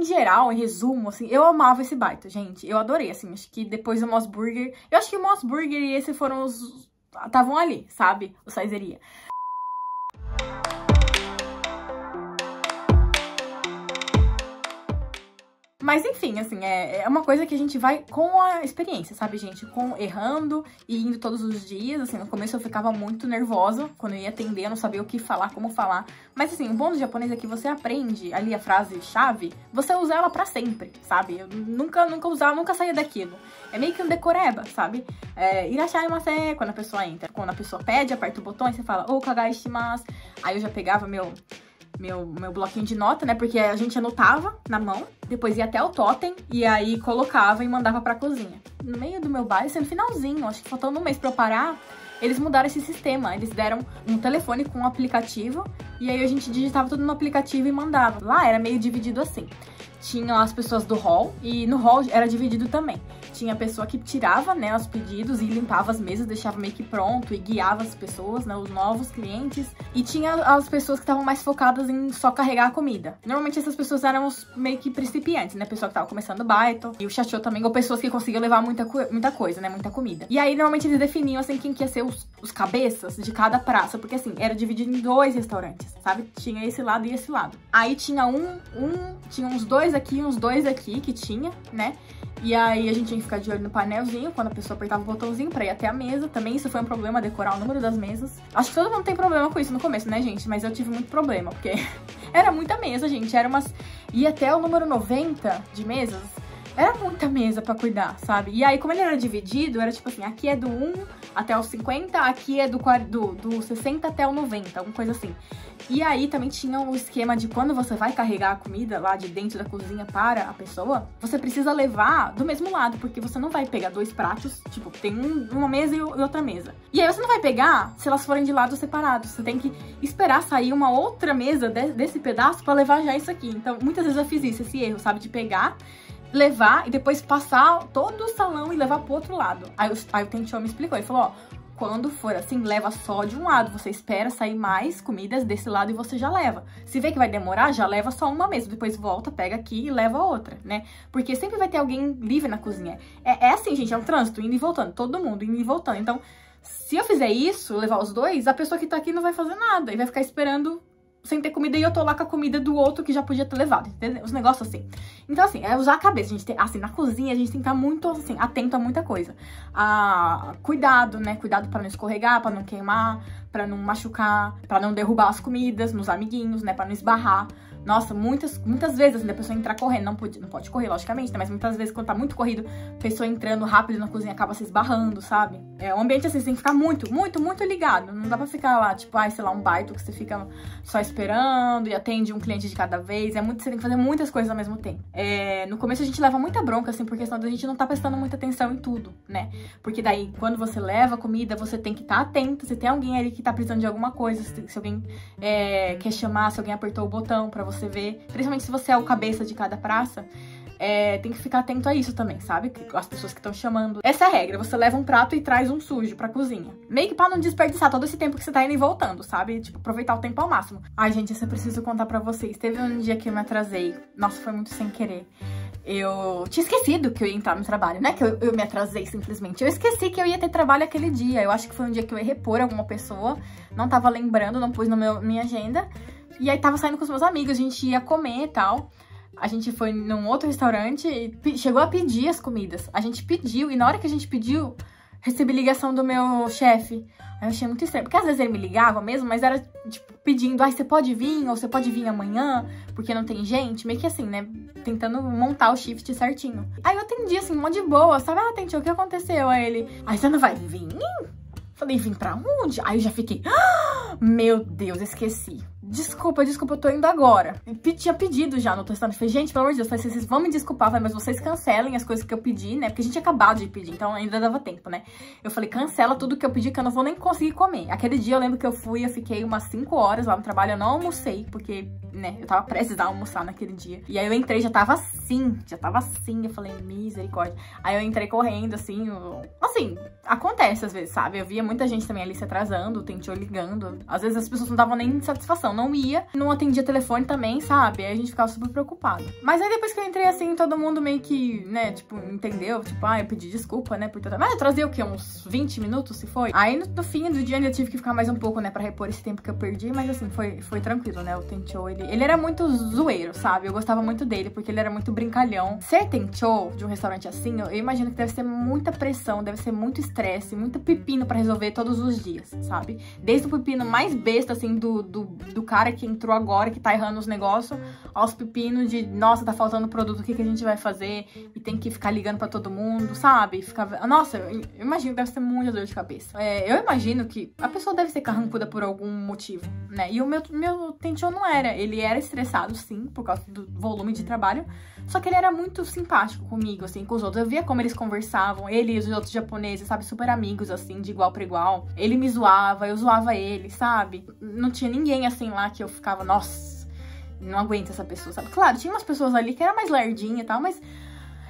geral, em resumo, assim, eu amava esse baita, gente. Eu adorei, assim, acho que depois do Moss Burger... Eu acho que o Moss Burger e esse foram os... estavam ali, sabe? O Saizeria. Mas enfim, assim, é uma coisa que a gente vai com a experiência, sabe, gente? Errando e indo todos os dias, assim, no começo eu ficava muito nervosa quando eu ia atender, eu não sabia o que falar, como falar. Mas assim, o bom do japonês é que você aprende ali a frase-chave, você usa ela pra sempre, sabe? Eu nunca usava, nunca saía daquilo. É meio que um decoreba, sabe? Irashaimase, quando a pessoa entra. Quando a pessoa pede, aperta o botão e você fala, o kagai shimasu. Aí eu já pegava meu bloquinho de nota, né? Porque a gente anotava na mão, depois ia até o totem e aí colocava e mandava pra cozinha. No meio do meu baile, no finalzinho, acho que faltando um mês pra eu parar, eles mudaram esse sistema. Eles deram um telefone com um aplicativo e aí a gente digitava tudo no aplicativo e mandava. Lá era meio dividido assim. Tinha as pessoas do hall e no hall era dividido também. Tinha a pessoa que tirava, né, os pedidos e limpava as mesas, deixava meio que pronto e guiava as pessoas, né, os novos clientes. E tinha as pessoas que estavam mais focadas em só carregar a comida. Normalmente essas pessoas eram os meio que principiantes, né, pessoa que tava começando o baito. E o chachô também, ou pessoas que conseguiam levar muita coisa, né, muita comida. E aí normalmente eles definiam, assim, quem que ia ser os cabeças de cada praça. Porque assim, era dividido em 2 restaurantes, sabe? Tinha esse lado e esse lado. Aí tinha tinha uns 2 aqui, uns 2 aqui que tinha, né? E aí a gente tinha que ficar de olho no painelzinho, quando a pessoa apertava o botãozinho pra ir até a mesa. Também isso foi um problema, decorar o número das mesas. Acho que todo mundo tem problema com isso no começo, né, gente? Mas eu tive muito problema, porque era muita mesa, gente. Ia até o número 90 de mesas. Era muita mesa pra cuidar, sabe? E aí, como ele era dividido, era tipo assim, aqui é do 1 até o 50, aqui é do 60 até o 90, alguma coisa assim. E aí também tinha um esquema de quando você vai carregar a comida lá de dentro da cozinha para a pessoa, você precisa levar do mesmo lado, porque você não vai pegar 2 pratos, tipo, tem uma mesa e outra mesa. E aí você não vai pegar se elas forem de lados separados, você tem que esperar sair uma outra mesa desse pedaço pra levar já isso aqui. Então, muitas vezes eu fiz esse erro, sabe? De pegar, levar e depois passar todo o salão e levar pro outro lado. Aí o Tenchou me explicou, ele falou, ó, quando for assim, leva só de um lado, você espera sair mais comidas desse lado e você já leva. Se vê que vai demorar, já leva só uma mesmo, depois volta, pega aqui e leva outra, né? Porque sempre vai ter alguém livre na cozinha. É assim, gente, é um trânsito, indo e voltando, todo mundo indo e voltando. Então, se eu fizer isso, levar os 2, a pessoa que tá aqui não vai fazer nada e vai ficar esperando sem ter comida e eu tô lá com a comida do outro que já podia ter levado, entendeu? Os negócios assim. Então, assim, é usar a cabeça. A gente tem, assim, na cozinha a gente tem que estar muito, assim, atento a muita coisa. Cuidado, né? Cuidado pra não escorregar, pra não queimar, pra não machucar, pra não derrubar as comidas nos amiguinhos, né? Pra não esbarrar. Nossa, muitas vezes, assim, a pessoa entrar correndo, não pode correr, logicamente, né? Mas muitas vezes, quando tá muito corrido, a pessoa entrando rápido na cozinha acaba se esbarrando, sabe? É um ambiente assim, você tem que ficar muito ligado. Não dá pra ficar lá, tipo, sei lá, um baito que você fica só esperando e atende um cliente de cada vez. Você tem que fazer muitas coisas ao mesmo tempo. No começo a gente leva muita bronca, assim, por questão da gente não tá prestando muita atenção em tudo, né? Porque daí, quando você leva comida, você tem que estar atento. Se tem alguém ali que tá precisando de alguma coisa, se alguém quer chamar, se alguém apertou o botão pra você ver, principalmente se você é o cabeça de cada praça, tem que ficar atento a isso também, sabe? As pessoas que estão chamando. Essa é a regra, você leva um prato e traz um sujo pra cozinha. Meio que pra não desperdiçar todo esse tempo que você tá indo e voltando, sabe? Tipo, aproveitar o tempo ao máximo. Ai, gente, isso eu preciso contar pra vocês. Teve um dia que eu me atrasei. Nossa, foi muito sem querer. Eu tinha esquecido que eu ia entrar no trabalho, né? Que eu me atrasei simplesmente. Eu esqueci que eu ia ter trabalho aquele dia. Eu acho que foi um dia que eu ia repor alguma pessoa. Não tava lembrando, não pus na minha agenda. E aí tava saindo com os meus amigos, a gente ia comer e tal. A gente foi num outro restaurante e chegou a pedir as comidas. A gente pediu e na hora que a gente pediu, recebi ligação do meu chefe. Aí eu achei muito estranho, porque às vezes ele me ligava mesmo, mas era tipo pedindo, você pode vir, ou você pode vir amanhã, porque não tem gente. Meio que assim, né, tentando montar o shift certinho. Aí eu atendi assim, mó de boa, sabe? Tentiu, o que aconteceu? Aí ele, você não vai vir? Falei, vim pra onde? Aí eu já fiquei, meu Deus, esqueci. Desculpa, eu tô indo agora. Tinha pedido já no restaurante. Falei, gente, pelo amor de Deus, vocês vão me desculpar, mas vocês cancelem as coisas que eu pedi, né? Porque a gente tinha acabado de pedir, então ainda dava tempo, né? Eu falei, cancela tudo que eu pedi, que eu não vou nem conseguir comer. Aquele dia eu lembro que eu fiquei umas 5 horas lá no trabalho, eu não almocei, porque, né, eu tava prestes a almoçar naquele dia. E aí eu entrei, já tava assim, eu falei, misericórdia. Aí eu entrei correndo, assim, acontece às vezes, sabe? Eu via muita gente também ali se atrasando, o Tenchou ligando. Às vezes as pessoas não davam nem satisfação, não ia, não atendia telefone também, sabe? Aí a gente ficava super preocupado. Mas aí depois que eu entrei assim, todo mundo meio que, né, tipo, entendeu? Tipo, eu pedi desculpa, né, por tudo. Mas eu trazia o quê? Uns 20 minutos, se foi? Aí no fim do dia ainda tive que ficar mais um pouco, né, pra repor esse tempo que eu perdi, mas assim, foi tranquilo, né? O Tencho, ele era muito zoeiro, sabe? Eu gostava muito dele, porque ele era muito brincalhão. Ser Tencho de um restaurante assim, eu imagino que deve ser muita pressão, deve ser muito estresse, muito pepino pra resolver todos os dias, sabe? Desde o pepino mais besta, assim, do cara que entrou agora, que tá errando os negócios, aos pepinos de, nossa, tá faltando produto, o que a gente vai fazer? E tem que ficar ligando pra todo mundo, sabe? Nossa, eu imagino que deve ser muita dor de cabeça. Eu imagino que a pessoa deve ser carrancuda por algum motivo, né? E o meu Tencho não era. Ele era estressado, sim, por causa do volume de trabalho, só que ele era muito simpático comigo, assim, com os outros. Eu via como eles conversavam, ele e os outros japoneses, sabe? Super amigos, assim, de igual pra igual. Ele me zoava, eu zoava ele, sabe? Não tinha ninguém, assim, lá que eu ficava, nossa, não aguento essa pessoa, sabe? Claro, tinha umas pessoas ali que era mais lerdinha e tal, mas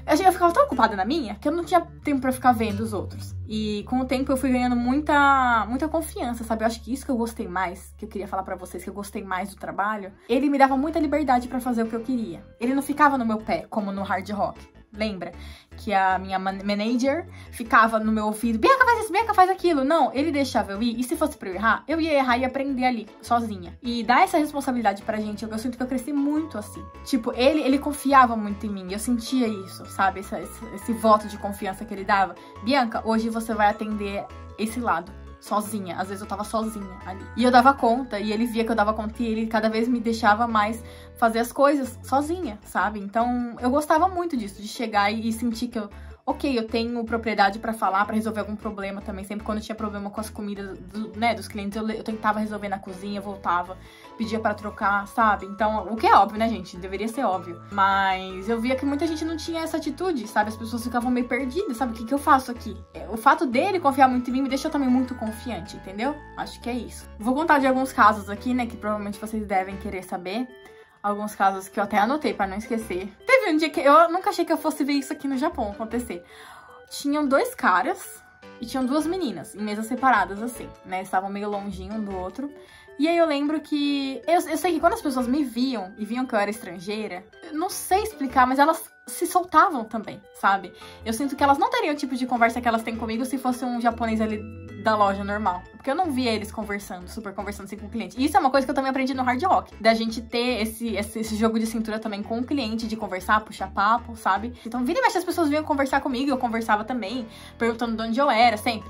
eu ficava tão ocupada na minha que eu não tinha tempo pra ficar vendo os outros. E com o tempo eu fui ganhando muita confiança, sabe? Eu acho que isso que eu gostei mais, que eu queria falar pra vocês, que eu gostei mais do trabalho. Ele me dava muita liberdade pra fazer o que eu queria. Ele não ficava no meu pé, como no Hard Rock. Lembra? Que a minha manager ficava no meu ouvido, Bianca faz isso, Bianca faz aquilo. Não, ele deixava eu ir. E se fosse pra eu errar, eu ia errar e aprender ali, sozinha. E dar essa responsabilidade pra gente, eu sinto que eu cresci muito assim. Tipo, ele confiava muito em mim. Eu sentia isso, sabe? Esse voto de confiança que ele dava. Bianca, hoje você vai atender esse lado. Sozinha, às vezes eu tava sozinha ali. E eu dava conta, e ele via que eu dava conta, e ele cada vez me deixava mais fazer as coisas sozinha, sabe? Então, eu gostava muito disso, de chegar e sentir que eu tenho propriedade pra falar, pra resolver algum problema também. Sempre quando tinha problema com as comidas, dos clientes, eu tentava resolver na cozinha, voltava, pedia pra trocar, sabe? Então, o que é óbvio, né, gente? Deveria ser óbvio. Mas eu via que muita gente não tinha essa atitude, sabe? As pessoas ficavam meio perdidas, sabe? O que eu faço aqui? O fato dele confiar muito em mim me deixou também muito confiante, entendeu? Acho que é isso. Vou contar de alguns casos aqui, né, que provavelmente vocês devem querer saber. Alguns casos que eu até anotei pra não esquecer. Teve um dia que eu nunca achei que eu fosse ver isso aqui no Japão acontecer. Tinham 2 caras e tinham 2 meninas, em mesas separadas, assim, né? Estavam meio longinho um do outro. E aí eu lembro que... Eu sei que quando as pessoas me viam e viam que eu era estrangeira, eu não sei explicar, mas elas se soltavam também, sabe? Eu sinto que elas não teriam o tipo de conversa que elas têm comigo se fosse um japonês ali da loja normal. Porque eu não via eles conversando, super conversando assim com o cliente. E isso é uma coisa que eu também aprendi no Hard Rock. Da gente ter esse jogo de cintura também com o cliente, de conversar, puxar papo, sabe? Então, vira e mexe, as pessoas vinham conversar comigo, eu conversava também, perguntando de onde eu era, sempre.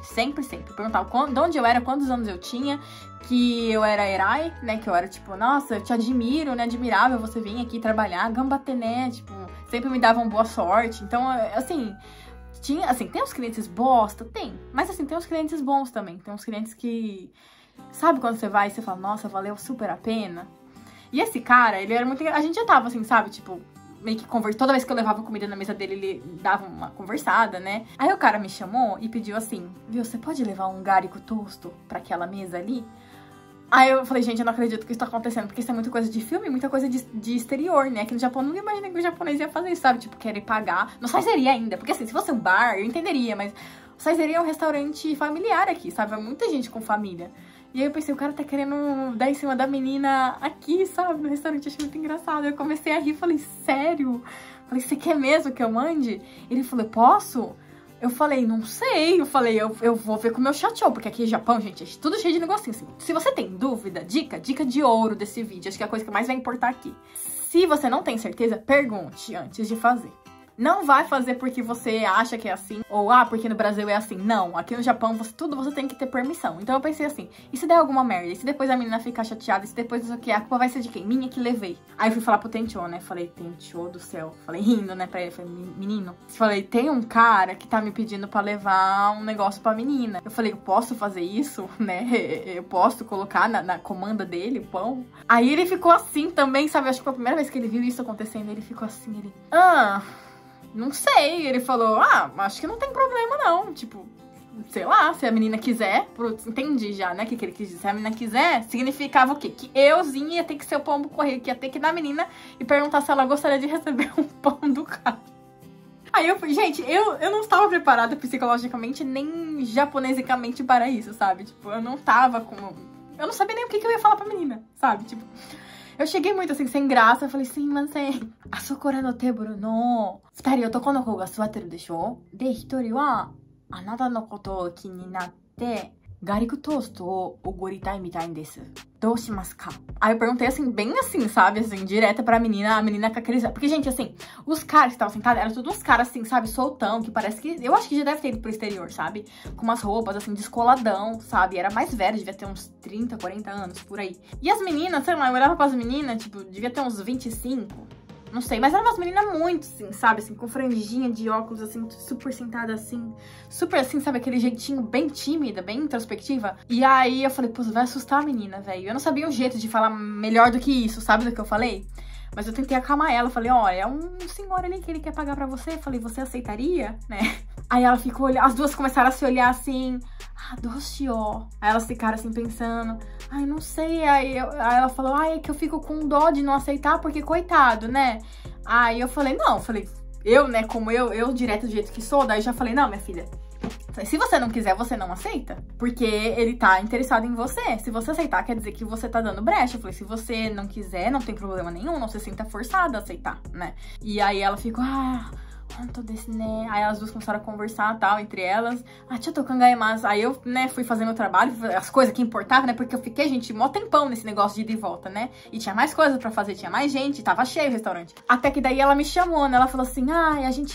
Perguntava de onde eu era, quantos anos eu tinha, que eu era erai, né? Que eu era tipo, nossa, eu te admiro, né? Admirável você vir aqui trabalhar, gambatené, tipo, sempre me davam boa sorte. Então, assim... tem uns clientes bosta? Tem. Mas assim, tem uns clientes bons também. Tem uns clientes que... Sabe quando você vai e você fala, nossa, valeu super a pena? E esse cara, ele era muito... A gente já tava assim, sabe? Tipo, meio que toda vez que eu levava comida na mesa dele, ele dava uma conversada, né? Aí o cara me chamou e pediu assim, viu, você pode levar um garico tosto pra aquela mesa ali? Aí eu falei, gente, eu não acredito que isso tá acontecendo, porque isso é muita coisa de filme, muita coisa de exterior, né? Aqui no Japão, eu nunca imaginei que o japonês ia fazer isso, sabe? Tipo, querer pagar. Não saiseria ainda, porque assim, se fosse um bar, eu entenderia, mas saiseria é um restaurante familiar aqui, sabe? É muita gente com família. E aí eu pensei, o cara tá querendo dar em cima da menina aqui, sabe? No restaurante, achei muito engraçado. Eu comecei a rir, falei, sério? Falei, você quer mesmo que eu mande? Ele falou, posso? Eu falei, não sei. Eu falei, eu vou ver com o meu chateau, porque aqui no Japão, gente, é tudo cheio de negocinho, assim. Se você tem dúvida, dica de ouro desse vídeo. Acho que é a coisa que mais vai importar aqui. Se você não tem certeza, pergunte antes de fazer. Não vai fazer porque você acha que é assim, ou porque no Brasil é assim. Não, aqui no Japão você tem que ter permissão. Então eu pensei assim, e se der alguma merda? E se depois a menina ficar chateada? E se depois isso aqui, a culpa vai ser de quem? Minha que levei. Aí eu fui falar pro Tencho, né? Falei, Tencho do céu. Falei, rindo, né, pra ele. Falei, menino. Falei, tem um cara que tá me pedindo pra levar um negócio pra menina. Eu falei, eu posso fazer isso, né? Eu posso colocar na comanda dele o pão? Aí ele ficou assim também, sabe? Acho que foi a primeira vez que ele viu isso acontecendo. Ele ficou assim, não sei, ele falou, acho que não tem problema não, tipo, sei lá, se a menina quiser, entendi já, né, que ele quis dizer, se a menina quiser, significava o quê? Que euzinho ia ter que ser o pombo correio, que ia ter que ir na menina e perguntar se ela gostaria de receber um pão do cara. Aí eu falei, gente, eu não estava preparada psicologicamente nem japonesicamente para isso, sabe, tipo, eu não tava com eu não sabia nem o que eu ia falar pra menina, sabe? Tipo, eu cheguei muito assim, sem graça. Eu falei, sim, mas é... Asokora no teburo no 2人男の子が座ってるでしょで、1人はあなたのことを気になってガーリックトーストをおごりたいみたいんです。どうしますか? Aí eu perguntei assim, bem assim, sabe? Assim, direta pra menina, a menina com aqueles... Porque, gente, assim, os caras que estavam sentados eram todos uns caras, assim, sabe? Soltão, que parece que... Eu acho que já deve ter ido pro exterior, sabe? Com umas roupas, assim, descoladão, sabe? Era mais velho, devia ter uns 30, 40 anos, por aí. E as meninas, sei lá, eu olhava pras meninas, tipo, devia ter uns 25... Não sei, mas eram umas meninas muito, assim, sabe? Assim, com franjinha de óculos, assim, super sentada, assim. Super, assim, sabe? Aquele jeitinho bem tímida, bem introspectiva. E aí eu falei, pô, vai assustar a menina, velho. Eu não sabia um jeito de falar melhor do que isso, sabe? Do que eu falei? Mas eu tentei acalmar ela. Falei, ó, é um senhor ali que ele quer pagar pra você. Falei, você aceitaria, né? Aí ela ficou olhando, as duas começaram a se olhar assim, doce, ó. Aí elas ficaram assim pensando, ai, não sei. Aí ela falou, ai, é que eu fico com dó de não aceitar, porque coitado, né? Aí eu falei, não, eu, né, como eu direto do jeito que sou, daí já falei, não, minha filha, se você não quiser, você não aceita. Porque ele tá interessado em você. Se você aceitar, quer dizer que você tá dando brecha. Eu falei, se você não quiser, não tem problema nenhum, não se sinta forçada a aceitar, né? E aí ela ficou, né? Aí as duas começaram a conversar, tal, entre elas. Mas aí eu, né, fui fazer meu trabalho, as coisas que importavam, né? Porque eu fiquei, gente, mó tempão nesse negócio de ida e volta, né? E tinha mais coisas pra fazer, tinha mais gente, tava cheio o restaurante. Até que daí ela me chamou, né? Ela falou assim,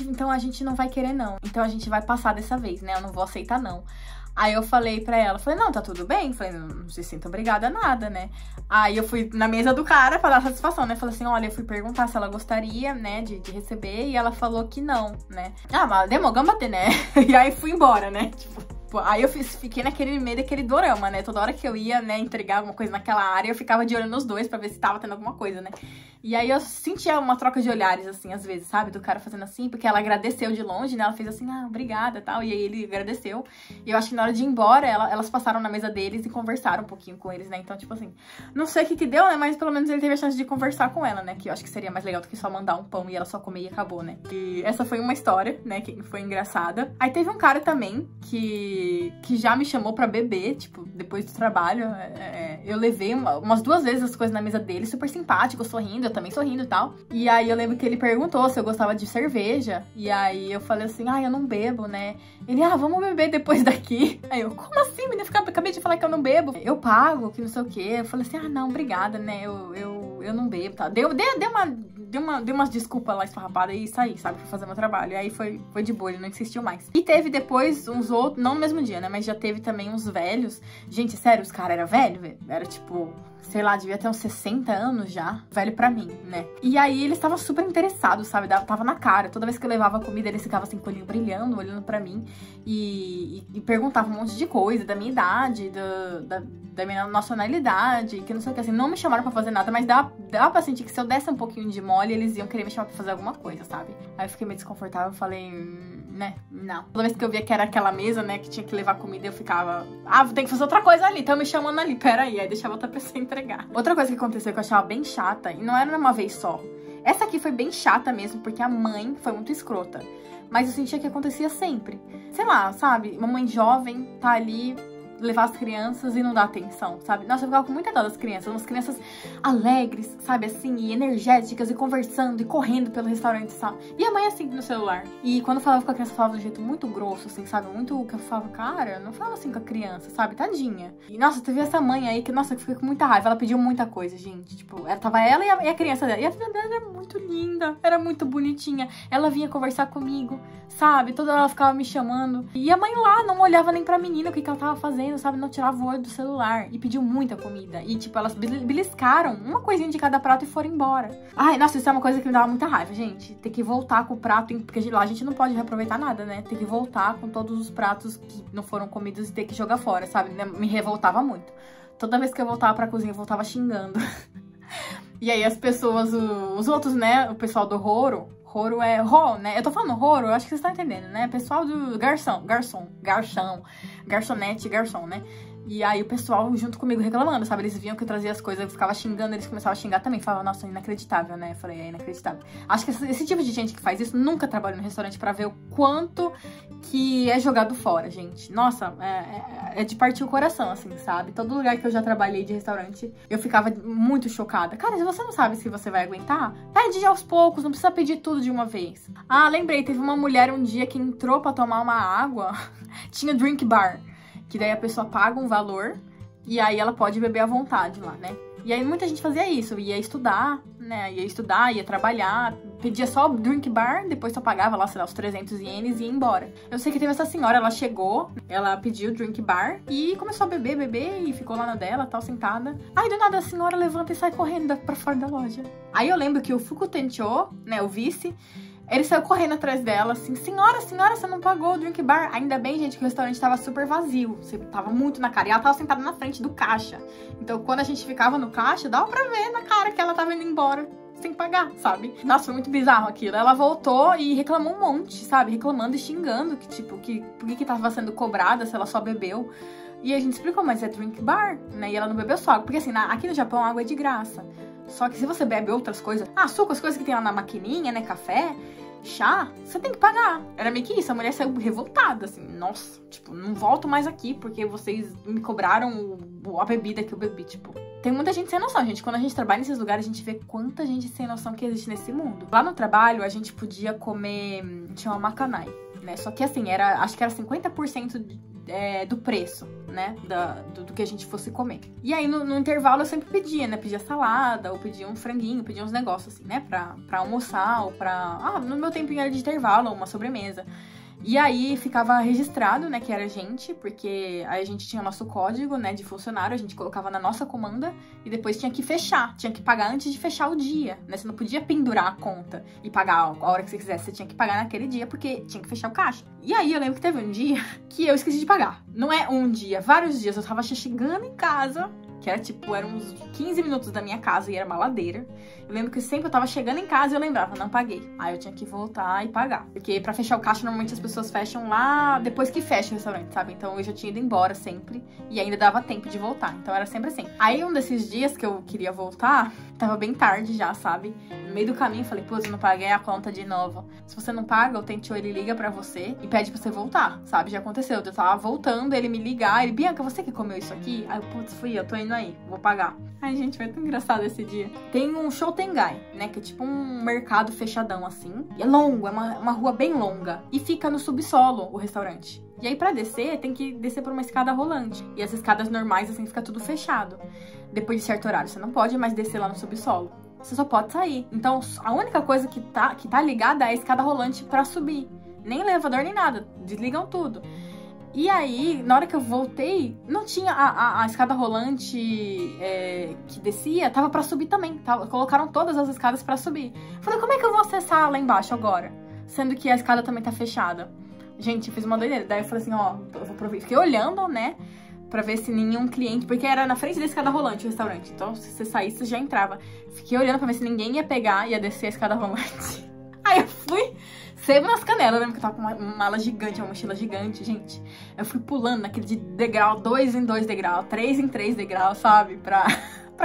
então a gente não vai querer, não. Então a gente vai passar dessa vez, né? Eu não vou aceitar, não. Aí eu falei pra ela, não, tá tudo bem? Falei, não se sinta obrigada a nada, né? Aí eu fui na mesa do cara pra dar satisfação, né? Falei assim, olha, eu fui perguntar se ela gostaria, né, de receber, e ela falou que não, né? Mas demo, gambate, né? E aí fui embora, né? Tipo, aí eu fiquei naquele meio daquele dorama, né? Toda hora que eu ia, né, entregar alguma coisa naquela área, eu ficava de olho nos dois pra ver se tava tendo alguma coisa, né? E aí eu sentia uma troca de olhares, assim, às vezes, sabe? Do cara fazendo assim, porque ela agradeceu de longe, né? Ela fez assim, obrigada e tal. E aí ele agradeceu. E eu acho que na hora de ir embora, elas passaram na mesa deles e conversaram um pouquinho com eles, né? Então, tipo assim, não sei o que deu, né? Mas pelo menos ele teve a chance de conversar com ela, né? Que eu acho que seria mais legal do que só mandar um pão e ela só comer e acabou, né? E essa foi uma história, né? Que foi engraçada. Aí teve um cara também que já me chamou pra beber, tipo, depois do trabalho. Eu levei umas 2 vezes as coisas na mesa dele, super simpático, sorrindo, eu também sorrindo e tal. E aí eu lembro que ele perguntou se eu gostava de cerveja. E aí eu falei assim, eu não bebo, né? Ele, vamos beber depois daqui. Aí eu, como assim, menina? Acabei de falar que eu não bebo. Eu pago, que não sei o quê. Eu falei assim, não, obrigada, né? Eu não bebo, tá? Deu umas desculpas lá esfarrapadas e saí, sabe? Pra fazer meu trabalho. E aí foi de boa, ele não insistiu mais. E teve depois uns outros, não no mesmo dia, né? Mas já teve também uns velhos. Gente, sério, os caras eram velhos, era tipo, sei lá, devia ter uns 60 anos já. Velho pra mim, né? E aí eles estavam super interessados, sabe? Tava na cara. Toda vez que eu levava comida, eles ficavam assim, com o olhinho brilhando, olhando pra mim. E perguntavam um monte de coisa, da minha idade, da minha nacionalidade, que não sei o que, assim. Não me chamaram pra fazer nada, mas dava pra sentir que se eu desse um pouquinho de mole, eles iam querer me chamar pra fazer alguma coisa, sabe? Aí eu fiquei meio desconfortável, falei, né, não. Toda vez que eu via que era aquela mesa, né, que tinha que levar comida, eu ficava, tem que fazer outra coisa ali, estão me chamando ali, peraí. Aí deixava outra pessoa entregar. Outra coisa que aconteceu que eu achava bem chata, e não era uma vez só. Essa aqui foi bem chata mesmo, porque a mãe foi muito escrota. Mas eu sentia que acontecia sempre. Sei lá, sabe? Uma mãe jovem tá ali, levar as crianças e não dar atenção, sabe? Nossa, eu ficava com muita dó das crianças. Umas crianças alegres, sabe? Assim, e energéticas, e conversando, e correndo pelo restaurante, sabe? E a mãe assim, no celular. E quando eu falava com a criança, eu falava de um jeito muito grosso, assim, sabe? Muito que eu falava, cara, não fala assim com a criança, sabe? Tadinha. E, nossa, teve essa mãe aí que, nossa, eu fiquei com muita raiva. Ela pediu muita coisa, gente. Tipo, tava ela e a criança dela. E a filha dela era muito linda, era muito bonitinha. Ela vinha conversar comigo, sabe? Toda hora ela ficava me chamando. E a mãe lá não olhava nem pra menina, o que ela tava fazendo, sabe? Não tirava o olho do celular. E pediu muita comida. E, tipo, elas beliscaram uma coisinha de cada prato e foram embora. Ai, nossa, isso é uma coisa que me dava muita raiva, gente. Ter que voltar com o prato, porque lá a gente não pode reaproveitar nada, né? Ter que voltar com todos os pratos que não foram comidos e ter que jogar fora, sabe? Me revoltava muito. Toda vez que eu voltava pra cozinha, eu voltava xingando. E aí as pessoas, os outros, né? O pessoal do Roro é Rô, né? Eu tô falando Roro, eu acho que vocês estão entendendo, né? Pessoal do garçonete, garçom, né? E aí o pessoal junto comigo reclamando, sabe? Eles viam que eu trazia as coisas, eu ficava xingando, eles começavam a xingar também. Falavam, nossa, inacreditável, né? Eu falei, é inacreditável. Acho que esse tipo de gente que faz isso nunca trabalhou no restaurante pra ver o quanto que é jogado fora, gente. Nossa, é de partir o coração, assim, sabe? Todo lugar que eu já trabalhei de restaurante, eu ficava muito chocada. Cara, se você não sabe se você vai aguentar, pede aos poucos, não precisa pedir tudo de uma vez. Ah, lembrei, teve uma mulher um dia que entrou pra tomar uma água, tinha drink bar, que daí a pessoa paga um valor e aí ela pode beber à vontade lá, né? E aí muita gente fazia isso, ia estudar, né? Ia trabalhar, pedia só o drink bar, depois só pagava lá, sei lá, os 300 ienes e ia embora. Eu sei que teve essa senhora, ela chegou, ela pediu o drink bar e começou a beber e ficou lá na dela, tal, sentada. Aí do nada a senhora levanta e sai correndo pra fora da loja. Aí eu lembro que o Fukutencho, né, o vice, ele saiu correndo atrás dela, assim, senhora, você não pagou o drink bar. Ainda bem, gente, que o restaurante tava super vazio, você tava muito na cara, e ela tava sentada na frente do caixa. Então, quando a gente ficava no caixa, dava pra ver na cara que ela tava indo embora sem pagar, sabe? Nossa, foi muito bizarro aquilo. Ela voltou e reclamou um monte, sabe? Reclamando e xingando, que tipo, por que tava sendo cobrada se ela só bebeu. E a gente explicou, mas é drink bar, né? E ela não bebeu só água, porque assim, aqui no Japão a água é de graça. Só que se você bebe outras coisas, suco, as coisas que tem lá na maquininha, né, café, chá, você tem que pagar. Era meio que isso, a mulher saiu revoltada, assim, nossa, tipo, não volto mais aqui porque vocês me cobraram a bebida que eu bebi, tipo. Tem muita gente sem noção, gente. Quando a gente trabalha nesses lugares, a gente vê quanta gente sem noção que existe nesse mundo. Lá no trabalho, a gente podia comer, tinha uma macanai, né, só que assim, acho que era 50% do preço, né, do que a gente fosse comer. E aí, no intervalo, eu sempre pedia, né, pedia salada, ou pedia um franguinho, pedia uns negócios, assim, né, pra almoçar, ou no meu tempinho era de intervalo, uma sobremesa. E aí, ficava registrado, né, que era a gente, porque aí a gente tinha nosso código, né, de funcionário, a gente colocava na nossa comanda, e depois tinha que fechar, tinha que pagar antes de fechar o dia, né, você não podia pendurar a conta e pagar a hora que você quisesse, você tinha que pagar naquele dia, porque tinha que fechar o caixa. E aí, eu lembro que teve um dia que eu esqueci de pagar. Não é um dia, vários dias, eu tava chegando em casa, que era tipo, eram uns 15 minutos da minha casa e era uma ladeira. Eu lembro que sempre eu tava chegando em casa e eu lembrava, não paguei. Aí eu tinha que voltar e pagar. Porque pra fechar o caixa, normalmente as pessoas fecham lá depois que fecha o restaurante, sabe? Então eu já tinha ido embora sempre e ainda dava tempo de voltar. Então era sempre assim. Aí um desses dias que eu queria voltar, tava bem tarde já, sabe? No meio do caminho eu falei, putz, eu não paguei a conta de novo. Se você não paga, o Tencho, ele liga pra você e pede pra você voltar, sabe? Já aconteceu. Eu tava voltando, ele me ligar, ele, Bianca, você que comeu isso aqui? Aí eu, putz, fui eu, tô indo aí, vou pagar. Ai, gente, foi tão engraçado esse dia. Tem um Shotengai, né, que é tipo um mercado fechadão, assim. E é longo, é uma rua bem longa. E fica no subsolo, o restaurante. E aí, pra descer, tem que descer por uma escada rolante. E as escadas normais, assim, fica tudo fechado. Depois de certo horário, você não pode mais descer lá no subsolo. Você só pode sair. Então, a única coisa que tá ligada é a escada rolante pra subir. Nem elevador, nem nada. Desligam tudo. E aí, na hora que eu voltei, não tinha a escada rolante que descia, tava pra subir também. Colocaram todas as escadas pra subir. Falei, como é que eu vou acessar lá embaixo agora? Sendo que a escada também tá fechada. Gente, eu fiz uma doideira. Daí eu falei assim, ó, eu vou provar. Fiquei olhando, né, pra ver se nenhum cliente... Porque era na frente da escada rolante o restaurante. Então, se você saísse, você já entrava. Fiquei olhando pra ver se ninguém ia pegar e ia descer a escada rolante. Aí eu fui... Sebo nas canelas, eu lembro que eu tava com uma mala gigante, uma mochila gigante, gente. Eu fui pulando naquele de degrau, 2 em 2 degraus, 3 em 3 degraus, sabe? Pra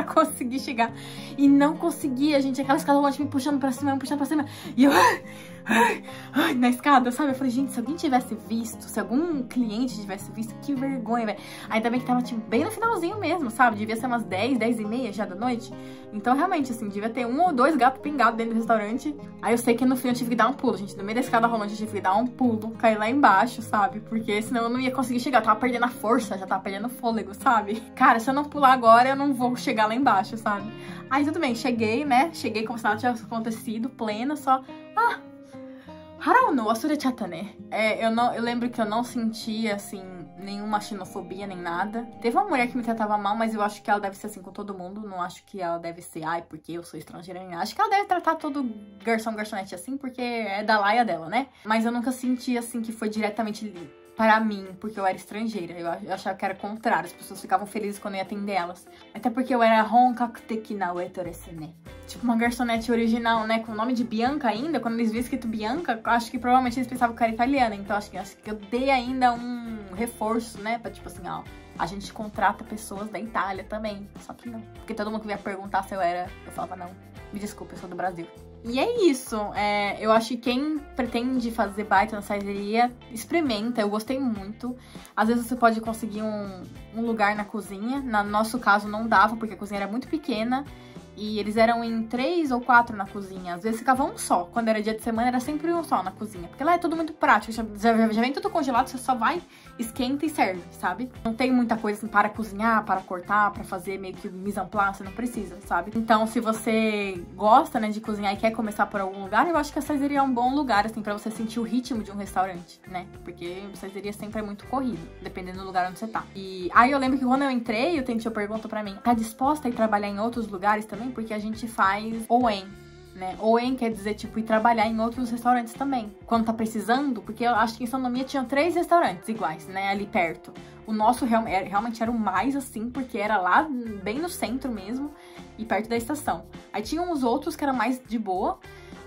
conseguir chegar. E não conseguia, gente. Aquela escada rolante me puxando pra cima, me puxando pra cima. E eu... na escada, sabe? Eu falei, gente, se alguém tivesse visto, se algum cliente tivesse visto, que vergonha, velho. Ainda bem que tava, tipo, bem no finalzinho mesmo, sabe? Devia ser umas 10, 10 e meia já da noite. Então, realmente, assim, devia ter 1 ou 2 gatos pingados dentro do restaurante. Aí eu sei que no fim eu tive que dar um pulo, gente. No meio da escada rolante eu tive que dar um pulo, cair lá embaixo, sabe? Porque senão eu não ia conseguir chegar. Eu tava perdendo a força, já tava perdendo o fôlego, sabe? Cara, se eu não pular agora, eu não vou chegar lá embaixo, sabe? Aí tudo bem, cheguei, né? Cheguei como se nada tivesse acontecido, plena, só... Harauno, asurechata, né? Eu lembro que eu não sentia, assim, nenhuma xenofobia, nem nada. Teve uma mulher que me tratava mal, mas eu acho que ela deve ser assim com todo mundo. Não acho que ela deve ser, porque eu sou estrangeira. Acho que ela deve tratar todo garçom, garçonete assim, porque é da laia dela, né? Mas eu nunca senti, assim, que foi diretamente para mim, porque eu era estrangeira. Eu achava que era o contrário. As pessoas ficavam felizes quando eu ia atender elas. Até porque eu era honkakuteki na uetorese, né? Tipo uma garçonete original, né? Com o nome de Bianca ainda. Quando eles viam escrito Bianca, acho que provavelmente eles pensavam que eu era italiana. Então acho que eu dei ainda um reforço, né? Pra tipo assim, ó, A gente contrata pessoas da Itália também, só que não. Porque todo mundo que vinha perguntar se eu falava não. Me desculpa, eu sou do Brasil. E é isso, eu acho que quem pretende fazer baita na saideria, experimenta, eu gostei muito. Às vezes você pode conseguir um lugar na cozinha, no nosso caso não dava, porque a cozinha era muito pequena. E eles eram em 3 ou 4 na cozinha. Às vezes ficava um só. Quando era dia de semana, era sempre um só na cozinha. Porque lá é tudo muito prático. Já vem tudo congelado, você só vai, esquenta e serve, sabe? Não tem muita coisa assim para cozinhar, para cortar, para fazer meio que mise en place, você não precisa, sabe? Então, se você gosta, né, de cozinhar e quer começar por algum lugar, eu acho que a saideria é um bom lugar, assim, pra você sentir o ritmo de um restaurante, né? Porque a saideria sempre é muito corrido, dependendo do lugar onde você tá. E aí eu lembro que quando eu entrei, o Tenchi perguntou pra mim, tá disposta a ir trabalhar em outros lugares também? Porque a gente faz OEM, né? OEM quer dizer, tipo, ir trabalhar em outros restaurantes também. Quando tá precisando, porque eu acho que em Sandomia tinha 3 restaurantes iguais, né? Ali perto. O nosso realmente era o mais, assim, porque era lá bem no centro mesmo e perto da estação. Aí tinha uns outros que eram mais de boa.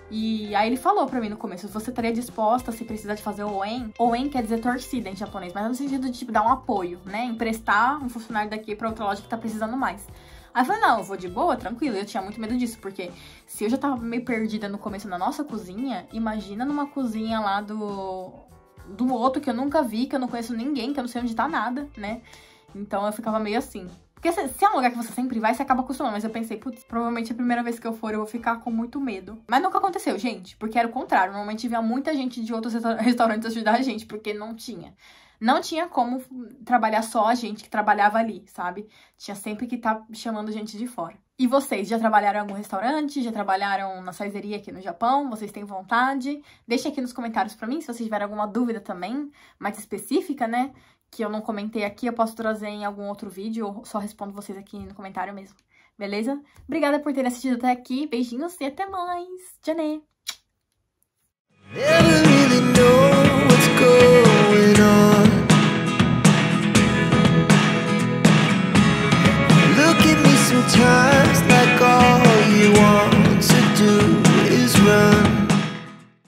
E aí ele falou pra mim no começo, você estaria disposta se precisar de fazer o OEM? OEM quer dizer torcida em japonês, mas é no sentido de, tipo, dar um apoio, né? Emprestar um funcionário daqui pra outra loja que tá precisando mais. Aí eu falei, não, eu vou de boa, tranquilo. Eu tinha muito medo disso, porque se eu já tava meio perdida no começo na nossa cozinha, imagina numa cozinha lá do outro que eu nunca vi, que eu não conheço ninguém, que eu não sei onde tá nada, né? Então eu ficava meio assim. Porque se é um lugar que você sempre vai, você acaba acostumando. Mas eu pensei, putz, provavelmente a primeira vez que eu for, eu vou ficar com muito medo. Mas nunca aconteceu, gente, porque era o contrário. Normalmente vinha muita gente de outros restaurantes ajudar a gente, porque não tinha. Não tinha como trabalhar só a gente que trabalhava ali, sabe? Tinha sempre que estar chamando gente de fora. E vocês, já trabalharam em algum restaurante? Já trabalharam na saideria aqui no Japão? Vocês têm vontade? Deixem aqui nos comentários pra mim, se vocês tiverem alguma dúvida também, mais específica, né? Que eu não comentei aqui, eu posso trazer em algum outro vídeo, ou só respondo vocês aqui no comentário mesmo. Beleza? Obrigada por terem assistido até aqui. Beijinhos e até mais. Tchau!